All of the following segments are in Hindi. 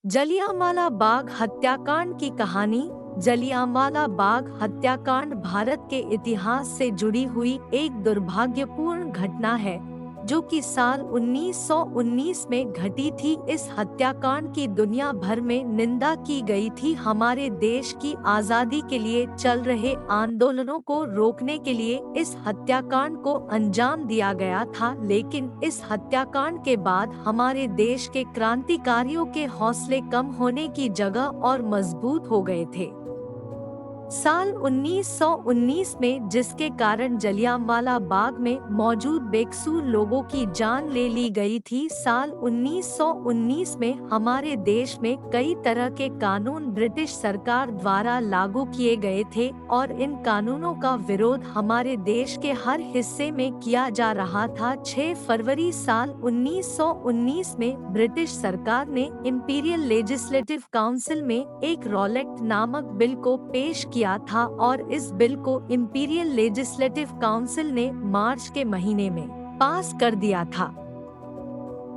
जलियांवाला बाग हत्याकांड की कहानी। जलियांवाला बाग हत्याकांड भारत के इतिहास से जुड़ी हुई एक दुर्भाग्यपूर्ण घटना है जो कि साल 1919 में घटी थी। इस हत्याकांड की दुनिया भर में निंदा की गई थी। हमारे देश की आजादी के लिए चल रहे आंदोलनों को रोकने के लिए इस हत्याकांड को अंजाम दिया गया था, लेकिन इस हत्याकांड के बाद हमारे देश के क्रांतिकारियों के हौसले कम होने की जगह और मजबूत हो गए थे। साल 1919 में जिसके कारण जलियांवाला बाग में मौजूद बेकसूर लोगों की जान ले ली गई थी। साल 1919 में हमारे देश में कई तरह के कानून ब्रिटिश सरकार द्वारा लागू किए गए थे और इन कानूनों का विरोध हमारे देश के हर हिस्से में किया जा रहा था। 6 फरवरी साल 1919 में ब्रिटिश सरकार ने इंपीरियल लेजिस्लेटिव काउंसिल में एक रॉलेट नामक बिल को पेश किया था और इस बिल को इंपीरियल लेजिस्लेटिव काउंसिल ने मार्च के महीने में पास कर दिया था,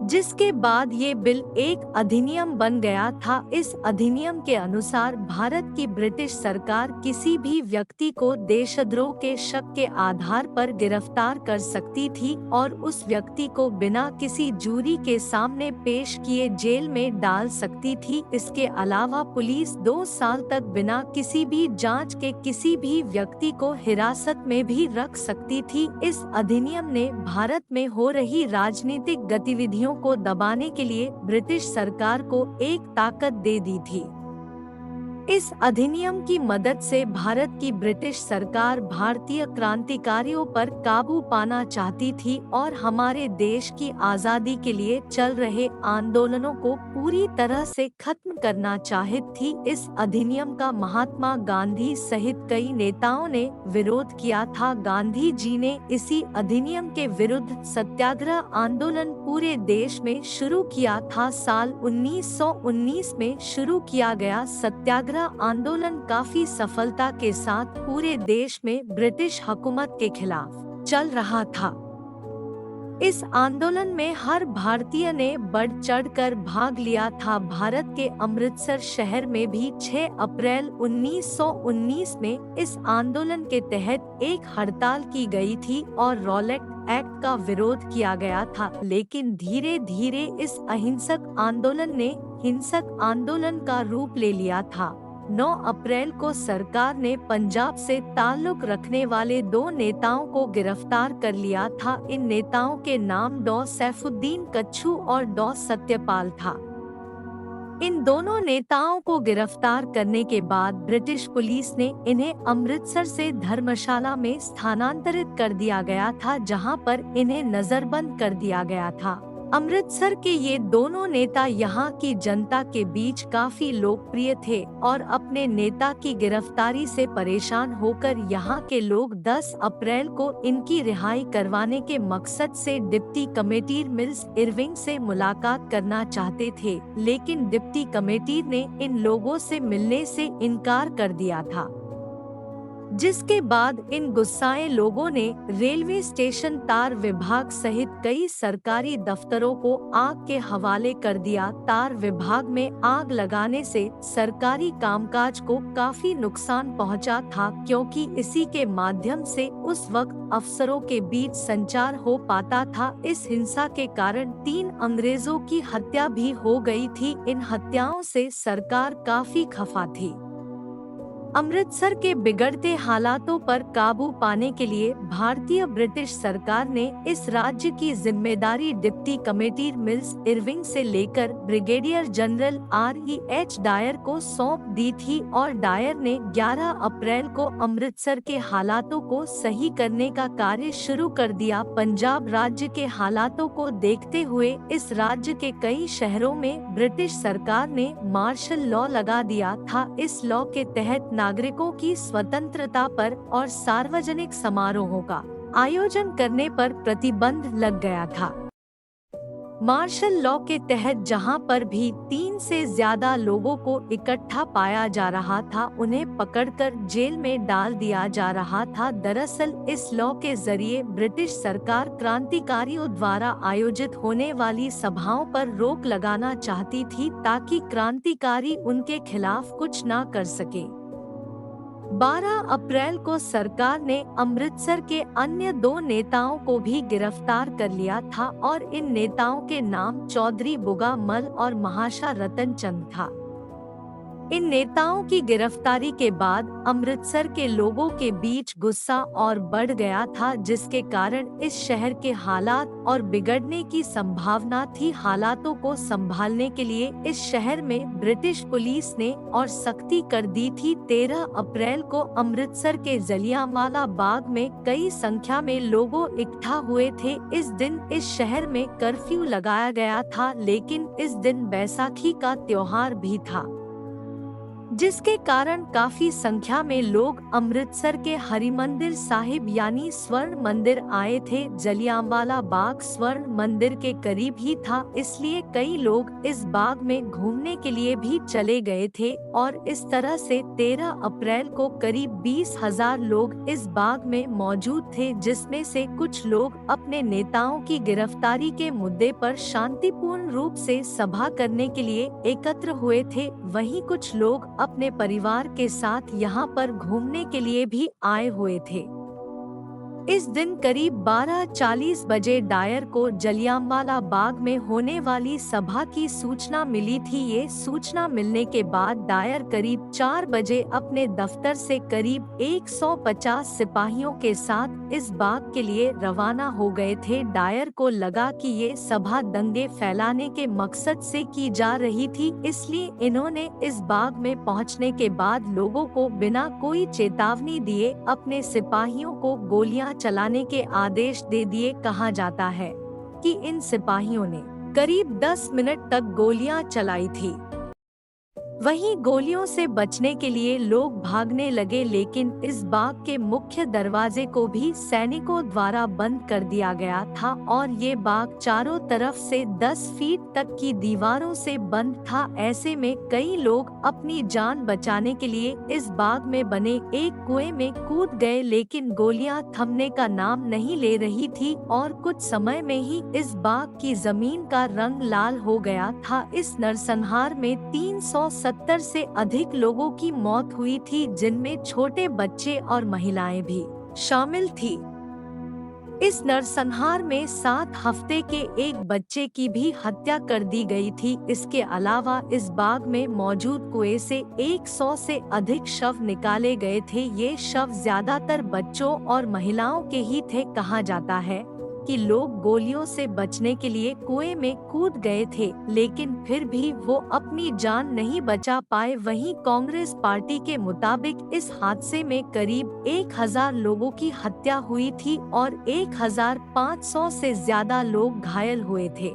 जिसके बाद ये बिल एक अधिनियम बन गया था। इस अधिनियम के अनुसार भारत की ब्रिटिश सरकार किसी भी व्यक्ति को देशद्रोह के शक के आधार पर गिरफ्तार कर सकती थी और उस व्यक्ति को बिना किसी जूरी के सामने पेश किए जेल में डाल सकती थी। इसके अलावा पुलिस 2 साल तक बिना किसी भी जांच के किसी भी व्यक्ति को हिरासत में भी रख सकती थी। इस अधिनियम ने भारत में हो रही राजनीतिक गतिविधियों को दबाने के लिए ब्रिटिश सरकार को एक ताकत दे दी थी। इस अधिनियम की मदद से भारत की ब्रिटिश सरकार भारतीय क्रांतिकारियों पर काबू पाना चाहती थी और हमारे देश की आजादी के लिए चल रहे आंदोलनों को पूरी तरह से खत्म करना चाहती थी। इस अधिनियम का महात्मा गांधी सहित कई नेताओं ने विरोध किया था। गांधी जी ने इसी अधिनियम के विरुद्ध सत्याग्रह आंदोलन पूरे देश में शुरू किया था। साल 1919 में शुरू किया गया सत्याग्रह आंदोलन काफी सफलता के साथ पूरे देश में ब्रिटिश हुकूमत के खिलाफ चल रहा था। इस आंदोलन में हर भारतीय ने बढ़ चढ़कर भाग लिया था। भारत के अमृतसर शहर में भी 6 अप्रैल 1919 में इस आंदोलन के तहत एक हड़ताल की गई थी और रॉलेट एक्ट का विरोध किया गया था, लेकिन धीरे धीरे इस अहिंसक आंदोलन ने हिंसक आंदोलन का रूप ले लिया था। 9 अप्रैल को सरकार ने पंजाब से ताल्लुक रखने वाले 2 नेताओं को गिरफ्तार कर लिया था। इन नेताओं के नाम डॉ सैफुद्दीन कच्छू और डॉ सत्यपाल था। इन दोनों नेताओं को गिरफ्तार करने के बाद ब्रिटिश पुलिस ने इन्हें अमृतसर से धर्मशाला में स्थानांतरित कर दिया गया था, जहां पर इन्हें नजरबंद कर दिया गया था। अमृतसर के ये दोनों नेता यहाँ की जनता के बीच काफी लोकप्रिय थे और अपने नेता की गिरफ्तारी से परेशान होकर यहाँ के लोग 10 अप्रैल को इनकी रिहाई करवाने के मकसद से डिप्टी कमिश्नर मिल्स इरविंग से मुलाकात करना चाहते थे, लेकिन डिप्टी कमिश्नर ने इन लोगों से मिलने से इनकार कर दिया था, जिसके बाद इन गुस्साए लोगों ने रेलवे स्टेशन, तार विभाग सहित कई सरकारी दफ्तरों को आग के हवाले कर दिया। तार विभाग में आग लगाने से सरकारी कामकाज को काफी नुकसान पहुंचा था, क्योंकि इसी के माध्यम से उस वक्त अफसरों के बीच संचार हो पाता था। इस हिंसा के कारण 3 अंग्रेजों की हत्या भी हो गई थी। इन हत्याओं से सरकार काफी खफा थी। अमृतसर के बिगड़ते हालातों पर काबू पाने के लिए भारतीय ब्रिटिश सरकार ने इस राज्य की जिम्मेदारी डिप्टी कमिश्नर मिल्स इरविंग से लेकर ब्रिगेडियर जनरल R.E.H. डायर को सौंप दी थी और डायर ने 11 अप्रैल को अमृतसर के हालातों को सही करने का कार्य शुरू कर दिया। पंजाब राज्य के हालातों को देखते हुए इस राज्य के कई शहरों में ब्रिटिश सरकार ने मार्शल लॉ लगा दिया था। इस लॉ के तहत नागरिकों की स्वतंत्रता पर और सार्वजनिक समारोहों का आयोजन करने पर प्रतिबंध लग गया था। मार्शल लॉ के तहत जहां पर भी 3 से ज्यादा लोगों को इकट्ठा पाया जा रहा था उन्हें पकड़कर जेल में डाल दिया जा रहा था। दरअसल इस लॉ के जरिए ब्रिटिश सरकार क्रांतिकारियों द्वारा आयोजित होने वाली सभाओं पर रोक लगाना चाहती थी ताकि क्रांतिकारी उनके खिलाफ कुछ ना कर सके। 12 अप्रैल को सरकार ने अमृतसर के अन्य 2 नेताओं को भी गिरफ्तार कर लिया था और इन नेताओं के नाम चौधरी बुगा मल और महाशा रतन चंद था। इन नेताओं की गिरफ्तारी के बाद अमृतसर के लोगों के बीच गुस्सा और बढ़ गया था, जिसके कारण इस शहर के हालात और बिगड़ने की संभावना थी। हालातों को संभालने के लिए इस शहर में ब्रिटिश पुलिस ने और सख्ती कर दी थी। 13 अप्रैल को अमृतसर के जलियांवाला बाग में कई संख्या में लोगों इकट्ठा हुए थे। इस दिन इस शहर में कर्फ्यू लगाया गया था, लेकिन इस दिन बैसाखी का त्योहार भी था, जिसके कारण काफी संख्या में लोग अमृतसर के हरिमंदिर साहिब यानी स्वर्ण मंदिर आए थे। जलियांवाला बाग स्वर्ण मंदिर के करीब ही था, इसलिए कई लोग इस बाग में घूमने के लिए भी चले गए थे और इस तरह से 13 अप्रैल को करीब 20,000 लोग इस बाग में मौजूद थे, जिसमें से कुछ लोग अपने नेताओं की गिरफ्तारी के मुद्दे पर शांतिपूर्ण रूप से सभा करने के लिए एकत्र हुए थे। वहीं कुछ लोग अपने परिवार के साथ यहाँ पर घूमने के लिए भी आए हुए थे। इस दिन करीब 12:40 बजे डायर को जलियांवाला बाग में होने वाली सभा की सूचना मिली थी। ये सूचना मिलने के बाद डायर करीब 4 बजे अपने दफ्तर से करीब 150 सिपाहियों के साथ इस बाग के लिए रवाना हो गए थे। डायर को लगा कि ये सभा दंगे फैलाने के मकसद से की जा रही थी, इसलिए इन्होंने इस बाग में पहुंचने के बाद लोगों को बिना कोई चेतावनी दिए अपने सिपाहियों को गोलियां चलाने के आदेश दे दिए। कहा जाता है कि इन सिपाहियों ने करीब 10 मिनट तक गोलियां चलाई थी। वहीं गोलियों से बचने के लिए लोग भागने लगे, लेकिन इस बाग के मुख्य दरवाजे को भी सैनिकों द्वारा बंद कर दिया गया था और ये बाग चारों तरफ से 10 फीट तक की दीवारों से बंद था। ऐसे में कई लोग अपनी जान बचाने के लिए इस बाग में बने एक कुएं में कूद गए, लेकिन गोलियां थमने का नाम नहीं ले रही थी और कुछ समय में ही इस बाग की जमीन का रंग लाल हो गया था। इस नरसंहार में 370 से अधिक लोगों की मौत हुई थी, जिनमें छोटे बच्चे और महिलाएं भी शामिल थी। इस नरसंहार में 7 हफ्ते के एक बच्चे की भी हत्या कर दी गई थी। इसके अलावा इस बाग में मौजूद कुएं से 100 से अधिक शव निकाले गए थे। ये शव ज्यादातर बच्चों और महिलाओं के ही थे। कहा जाता है कि लोग गोलियों से बचने के लिए कुएं में कूद गए थे, लेकिन फिर भी वो अपनी जान नहीं बचा पाए। वहीं कांग्रेस पार्टी के मुताबिक इस हादसे में करीब 1000 लोगों की हत्या हुई थी और 1500 से ज्यादा लोग घायल हुए थे,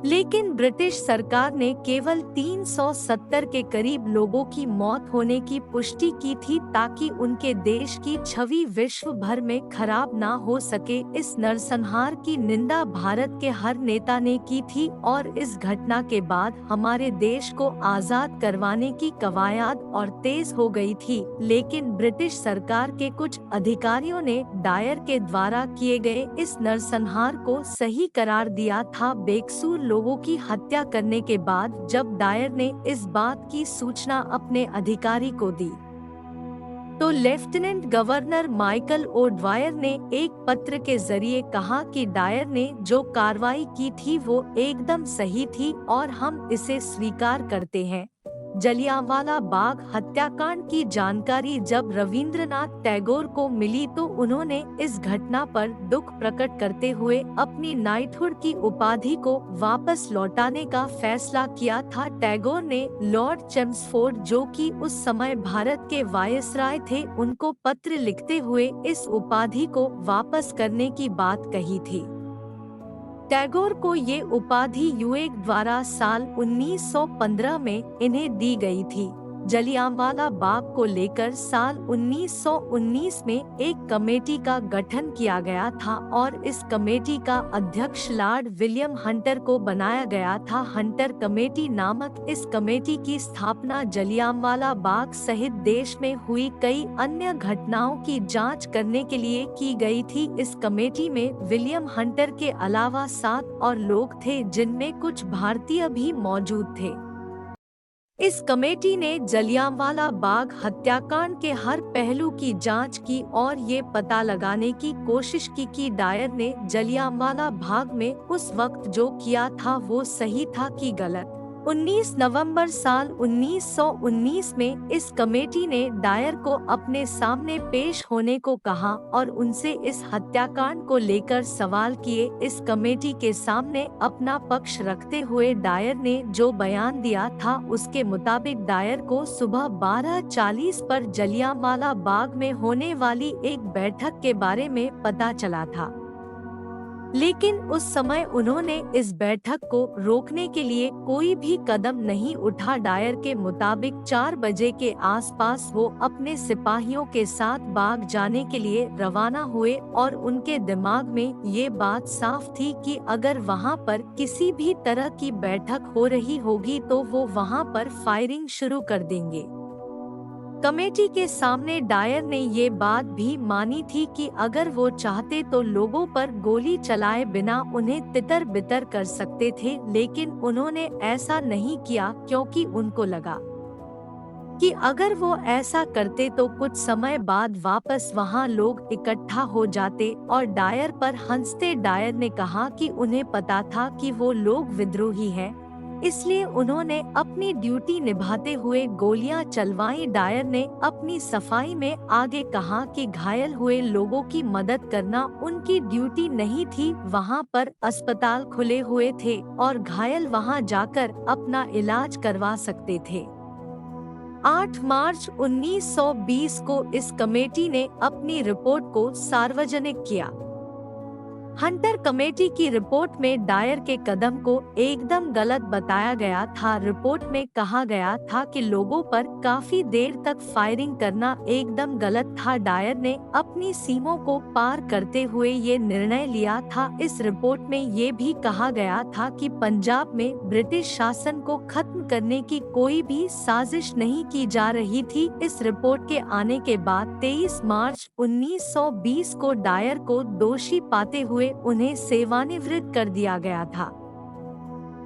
लेकिन ब्रिटिश सरकार ने केवल 370 के करीब लोगों की मौत होने की पुष्टि की थी ताकि उनके देश की छवि विश्व भर में खराब ना हो सके। इस नरसंहार की निंदा भारत के हर नेता ने की थी और इस घटना के बाद हमारे देश को आजाद करवाने की कवायद और तेज हो गई थी, लेकिन ब्रिटिश सरकार के कुछ अधिकारियों ने डायर के द्वारा किए गए इस नरसंहार को सही करार दिया था। बेकसूर लोगों की हत्या करने के बाद जब डायर ने इस बात की सूचना अपने अधिकारी को दी, तो लेफ्टिनेंट गवर्नर माइकल ओ'ड्वायर ने एक पत्र के जरिए कहा कि डायर ने जो कार्रवाई की थी वो एकदम सही थी और हम इसे स्वीकार करते हैं। जलियांवाला बाग हत्याकांड की जानकारी जब रविंद्रनाथ टैगोर को मिली तो उन्होंने इस घटना पर दुख प्रकट करते हुए अपनी नाइटहुड की उपाधि को वापस लौटाने का फैसला किया था। टैगोर ने लॉर्ड चेम्सफोर्ड, जो कि उस समय भारत के वायसराय थे, उनको पत्र लिखते हुए इस उपाधि को वापस करने की बात कही थी। टैगोर को ये उपाधि यूएक द्वारा साल 1915 में इन्हें दी गई थी। जलियांवाला बाग को लेकर साल 1919 में एक कमेटी का गठन किया गया था और इस कमेटी का अध्यक्ष लॉर्ड विलियम हंटर को बनाया गया था। हंटर कमेटी नामक इस कमेटी की स्थापना जलियांवाला बाग सहित देश में हुई कई अन्य घटनाओं की जांच करने के लिए की गई थी। इस कमेटी में विलियम हंटर के अलावा 7 और लोग थे, जिनमें कुछ भारतीय भी मौजूद थे। इस कमेटी ने जलियांवाला बाग हत्याकांड के हर पहलू की जांच की और ये पता लगाने की कोशिश की कि डायर ने जलियांवाला बाग में उस वक्त जो किया था वो सही था कि गलत। 19 नवंबर साल 1919 में इस कमेटी ने डायर को अपने सामने पेश होने को कहा और उनसे इस हत्याकांड को लेकर सवाल किए। इस कमेटी के सामने अपना पक्ष रखते हुए डायर ने जो बयान दिया था उसके मुताबिक डायर को सुबह 12:40 पर जलियांवाला बाग में होने वाली एक बैठक के बारे में पता चला था, लेकिन उस समय उन्होंने इस बैठक को रोकने के लिए कोई भी कदम नहीं उठा। डायर के मुताबिक 4 बजे के आसपास वो अपने सिपाहियों के साथ बाग जाने के लिए रवाना हुए और उनके दिमाग में ये बात साफ थी कि अगर वहाँ पर किसी भी तरह की बैठक हो रही होगी तो वो वहाँ पर फायरिंग शुरू कर देंगे। कमेटी के सामने डायर ने ये बात भी मानी थी कि अगर वो चाहते तो लोगों पर गोली चलाए बिना उन्हें तितर बितर कर सकते थे, लेकिन उन्होंने ऐसा नहीं किया क्योंकि उनको लगा कि अगर वो ऐसा करते तो कुछ समय बाद वापस वहाँ लोग इकट्ठा हो जाते और डायर पर हंसते। डायर ने कहा कि उन्हें पता था कि वो लोग विद्रोही हैं, इसलिए उन्होंने अपनी ड्यूटी निभाते हुए गोलियां चलवाई। डायर ने अपनी सफाई में आगे कहा कि घायल हुए लोगों की मदद करना उनकी ड्यूटी नहीं थी। वहां पर अस्पताल खुले हुए थे और घायल वहां जाकर अपना इलाज करवा सकते थे। 8 मार्च 1920 को इस कमेटी ने अपनी रिपोर्ट को सार्वजनिक किया। हंटर कमेटी की रिपोर्ट में डायर के कदम को एकदम गलत बताया गया था। रिपोर्ट में कहा गया था कि लोगों पर काफी देर तक फायरिंग करना एकदम गलत था। डायर ने अपनी सीमाओं को पार करते हुए ये निर्णय लिया था। इस रिपोर्ट में ये भी कहा गया था कि पंजाब में ब्रिटिश शासन को खत्म करने की कोई भी साजिश नहीं की जा रही थी। इस रिपोर्ट के आने के बाद 23 मार्च 1920 को डायर को दोषी पाते हुए उन्हें सेवानिवृत्त कर दिया गया था।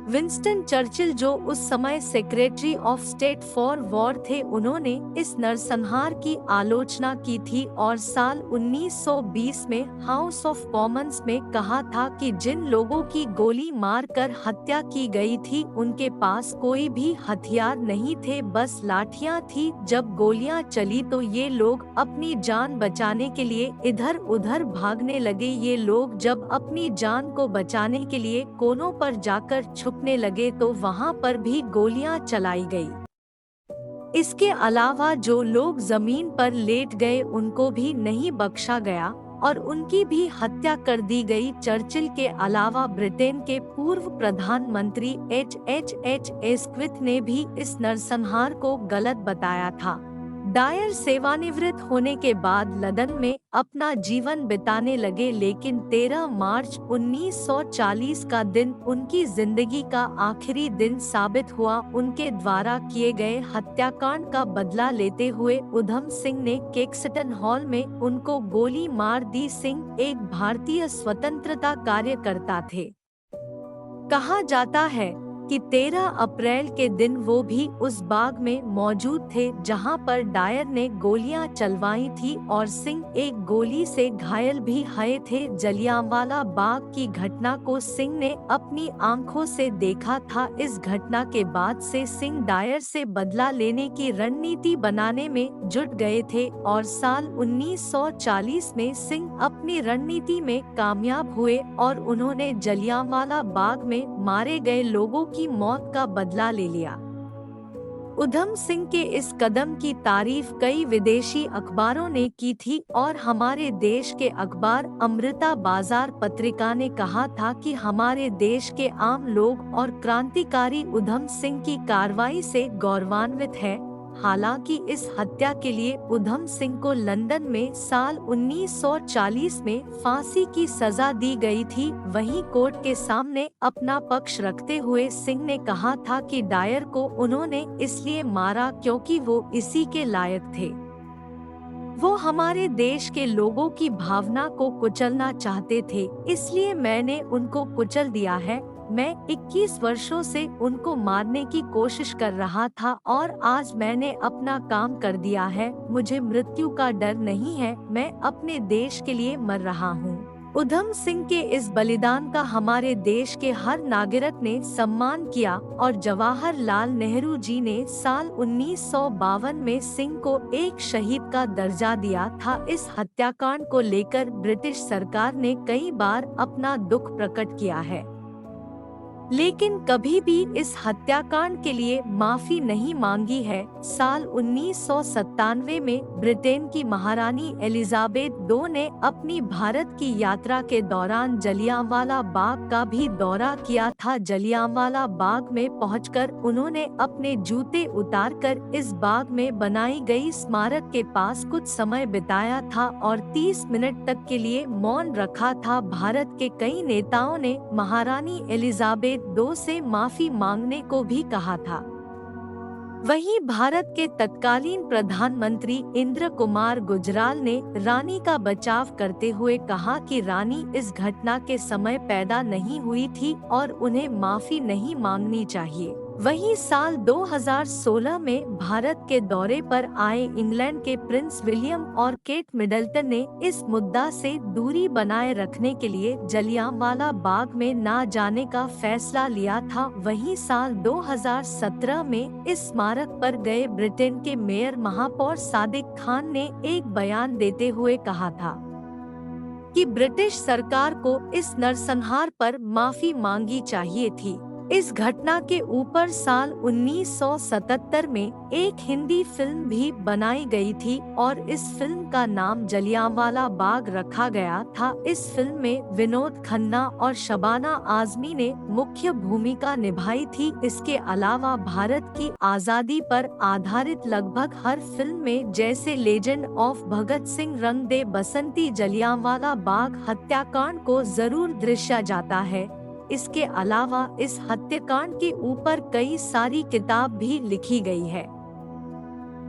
विंस्टन चर्चिल, जो उस समय secretary of state for war थे, उन्होंने इस नरसंहार की आलोचना की थी और साल 1920 में हाउस ऑफ कॉमन्स में कहा था कि जिन लोगों की गोली मारकर हत्या की गई थी उनके पास कोई भी हथियार नहीं थे, बस लाठियां थी। जब गोलियां चली तो ये लोग अपनी जान बचाने के लिए इधर उधर भागने लगे। ये लोग जब अपनी जान को बचाने के लिए कोनों पर जाकर छुपने लगे तो वहां पर भी गोलियां चलाई गई। इसके अलावा जो लोग जमीन पर लेट गए उनको भी नहीं बख्शा गया और उनकी भी हत्या कर दी गई। चर्चिल के अलावा ब्रिटेन के पूर्व प्रधानमंत्री H.H. एस्क्विथ ने भी इस नरसंहार को गलत बताया था। डायर सेवानिवृत्त होने के बाद लंदन में अपना जीवन बिताने लगे, लेकिन 13 मार्च 1940 का दिन उनकी जिंदगी का आखिरी दिन साबित हुआ। उनके द्वारा किए गए हत्याकांड का बदला लेते हुए उधम सिंह ने केक्सटन हॉल में उनको गोली मार दी। सिंह एक भारतीय स्वतंत्रता कार्यकर्ता थे। कहा जाता है कि 13 अप्रैल के दिन वो भी उस बाग में मौजूद थे जहां पर डायर ने गोलियां चलवाई थी और सिंह एक गोली से घायल भी हुए थे। जलियांवाला बाग की घटना को सिंह ने अपनी आंखों से देखा था। इस घटना के बाद से सिंह डायर से बदला लेने की रणनीति बनाने में जुट गए थे और साल 1940 में सिंह अपनी रणनीति में कामयाब हुए और उन्होंने जलियांवाला बाग में मारे गए लोगों की मौत का बदला ले लिया। उधम सिंह के इस कदम की तारीफ कई विदेशी अखबारों ने की थी और हमारे देश के अखबार अमृता बाजार पत्रिका ने कहा था कि हमारे देश के आम लोग और क्रांतिकारी उधम सिंह की कार्रवाई से गौरवान्वित है। हालांकि इस हत्या के लिए उधम सिंह को लंदन में साल 1940 में फांसी की सजा दी गई थी। वहीं कोर्ट के सामने अपना पक्ष रखते हुए सिंह ने कहा था कि डायर को उन्होंने इसलिए मारा क्योंकि वो इसी के लायक थे। वो हमारे देश के लोगों की भावना को कुचलना चाहते थे, इसलिए मैंने उनको कुचल दिया है। मैं 21 वर्षों से उनको मारने की कोशिश कर रहा था और आज मैंने अपना काम कर दिया है। मुझे मृत्यु का डर नहीं है, मैं अपने देश के लिए मर रहा हूँ। उधम सिंह के इस बलिदान का हमारे देश के हर नागरिक ने सम्मान किया और जवाहरलाल नेहरू जी ने साल 1952 में सिंह को एक शहीद का दर्जा दिया था। इस हत्याकांड को लेकर ब्रिटिश सरकार ने कई बार अपना दुख प्रकट किया है, लेकिन कभी भी इस हत्याकांड के लिए माफी नहीं मांगी है। साल 1997 में ब्रिटेन की महारानी एलिजाबेथ II ने अपनी भारत की यात्रा के दौरान जलियांवाला बाग का भी दौरा किया था। जलियांवाला बाग में पहुंचकर उन्होंने अपने जूते उतारकर इस बाग में बनाई गई स्मारक के पास कुछ समय बिताया था और 30 मिनट तक के लिए मौन रखा था। भारत के कई नेताओं ने महारानी एलिजाबेथ II से माफी मांगने को भी कहा था। वहीं भारत के तत्कालीन प्रधानमंत्री इंद्र कुमार गुजराल ने रानी का बचाव करते हुए कहा कि रानी इस घटना के समय पैदा नहीं हुई थी और उन्हें माफी नहीं मांगनी चाहिए। वहीं साल 2016 में भारत के दौरे पर आए इंग्लैंड के प्रिंस विलियम और केट मिडलटन ने इस मुद्दा से दूरी बनाए रखने के लिए जलियांवाला बाग में न जाने का फैसला लिया था। वहीं साल 2017 में इस स्मारक पर गए ब्रिटेन के मेयर महापौर सादिक खान ने एक बयान देते हुए कहा था कि ब्रिटिश सरकार को इस नरसंहार पर माफी मांगी चाहिए थी। इस घटना के ऊपर साल 1977 में एक हिंदी फिल्म भी बनाई गई थी और इस फिल्म का नाम जलियांवाला बाग रखा गया था। इस फिल्म में विनोद खन्ना और शबाना आजमी ने मुख्य भूमिका निभाई थी। इसके अलावा भारत की आजादी पर आधारित लगभग हर फिल्म में जैसे लेजेंड ऑफ भगत सिंह, रंग दे बसंती, जलियांवाला बाग हत्याकांड को जरूर दर्शाया जाता है। इसके अलावा इस हत्याकांड के ऊपर कई सारी किताब भी लिखी गई है।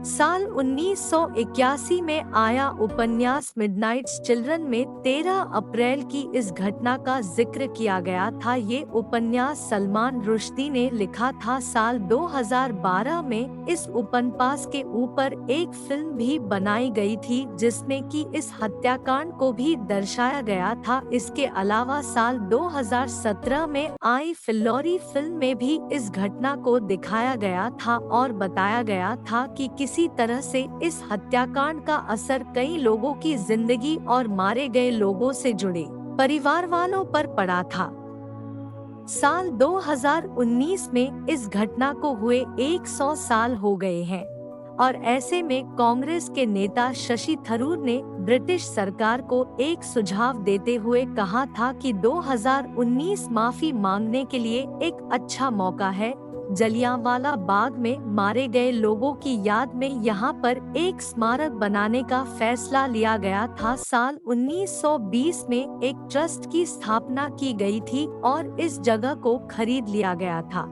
साल 1981 में आया उपन्यास मिडनाइट्स चिल्ड्रन में 13 अप्रैल की इस घटना का जिक्र किया गया था। ये उपन्यास सलमान रुश्दी ने लिखा था। साल 2012 में इस उपन्यास के ऊपर एक फिल्म भी बनाई गई थी जिसमें कि इस हत्याकांड को भी दर्शाया गया था। इसके अलावा साल 2017 में आई फिल्लौरी फिल्म में भी इस घटना को दिखाया गया था और बताया गया था कि किसी तरह से इस हत्याकांड का असर कई लोगों की जिंदगी और मारे गए लोगों से जुड़े परिवार वालों पर पड़ा था। साल 2019 में इस घटना को हुए 100 साल हो गए हैं और ऐसे में कांग्रेस के नेता शशि थरूर ने ब्रिटिश सरकार को एक सुझाव देते हुए कहा था कि 2019 माफी मांगने के लिए एक अच्छा मौका है। जलियांवाला बाग में मारे गए लोगों की याद में यहाँ पर एक स्मारक बनाने का फैसला लिया गया था। साल 1920 में एक ट्रस्ट की स्थापना की गई थी और इस जगह को खरीद लिया गया था।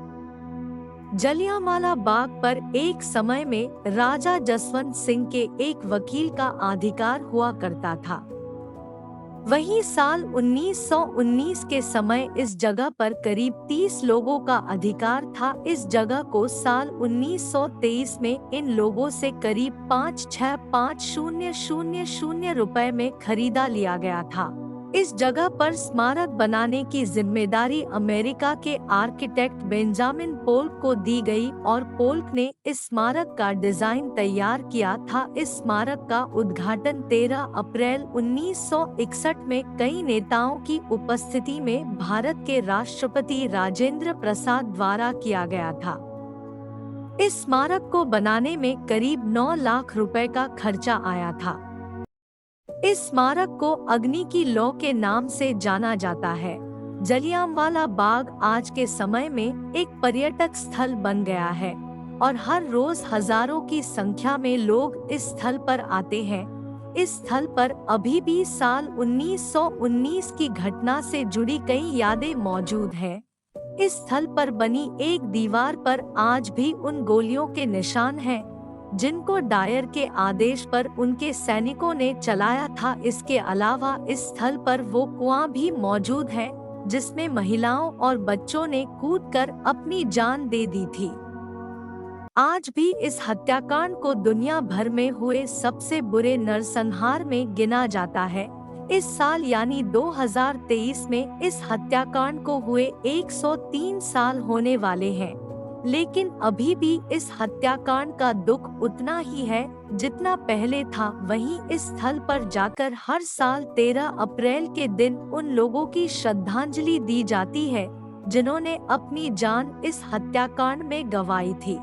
जलियांवाला बाग पर एक समय में राजा जसवंत सिंह के एक वकील का अधिकार हुआ करता था। वहीं साल 1919 के समय इस जगह पर करीब 30 लोगों का अधिकार था। इस जगह को साल 1923 में इन लोगों से करीब 5,6,5,000 रुपए में खरीदा लिया गया था। इस जगह पर स्मारक बनाने की जिम्मेदारी अमेरिका के आर्किटेक्ट बेंजामिन पोल्क को दी गई और पोल्क ने इस स्मारक का डिजाइन तैयार किया था। इस स्मारक का उद्घाटन 13 अप्रैल 1961 में कई नेताओं की उपस्थिति में भारत के राष्ट्रपति राजेंद्र प्रसाद द्वारा किया गया था। इस स्मारक को बनाने में करीब 9 लाख रुपए का खर्चा आया था। इस स्मारक को अग्नि की लौ के नाम से जाना जाता है। जलियांवाला बाग आज के समय में एक पर्यटक स्थल बन गया है और हर रोज हजारों की संख्या में लोग इस स्थल पर आते हैं। इस स्थल पर अभी भी साल 1919 की घटना से जुड़ी कई यादें मौजूद हैं। इस स्थल पर बनी एक दीवार पर आज भी उन गोलियों के निशान हैं, जिनको डायर के आदेश पर उनके सैनिकों ने चलाया था। इसके अलावा इस स्थल पर वो कुआं भी मौजूद है, जिसमें महिलाओं और बच्चों ने कूदकर अपनी जान दे दी थी। आज भी इस हत्याकांड को दुनिया भर में हुए सबसे बुरे नरसंहार में गिना जाता है। इस साल यानी 2023 में इस हत्याकांड को हुए 103 साल होने वाले हैं, लेकिन अभी भी इस हत्याकांड का दुख उतना ही है जितना पहले था। वहीं इस स्थल पर जाकर हर साल 13 अप्रैल के दिन उन लोगों की श्रद्धांजलि दी जाती है, जिन्होंने अपनी जान इस हत्याकांड में गंवाई थी।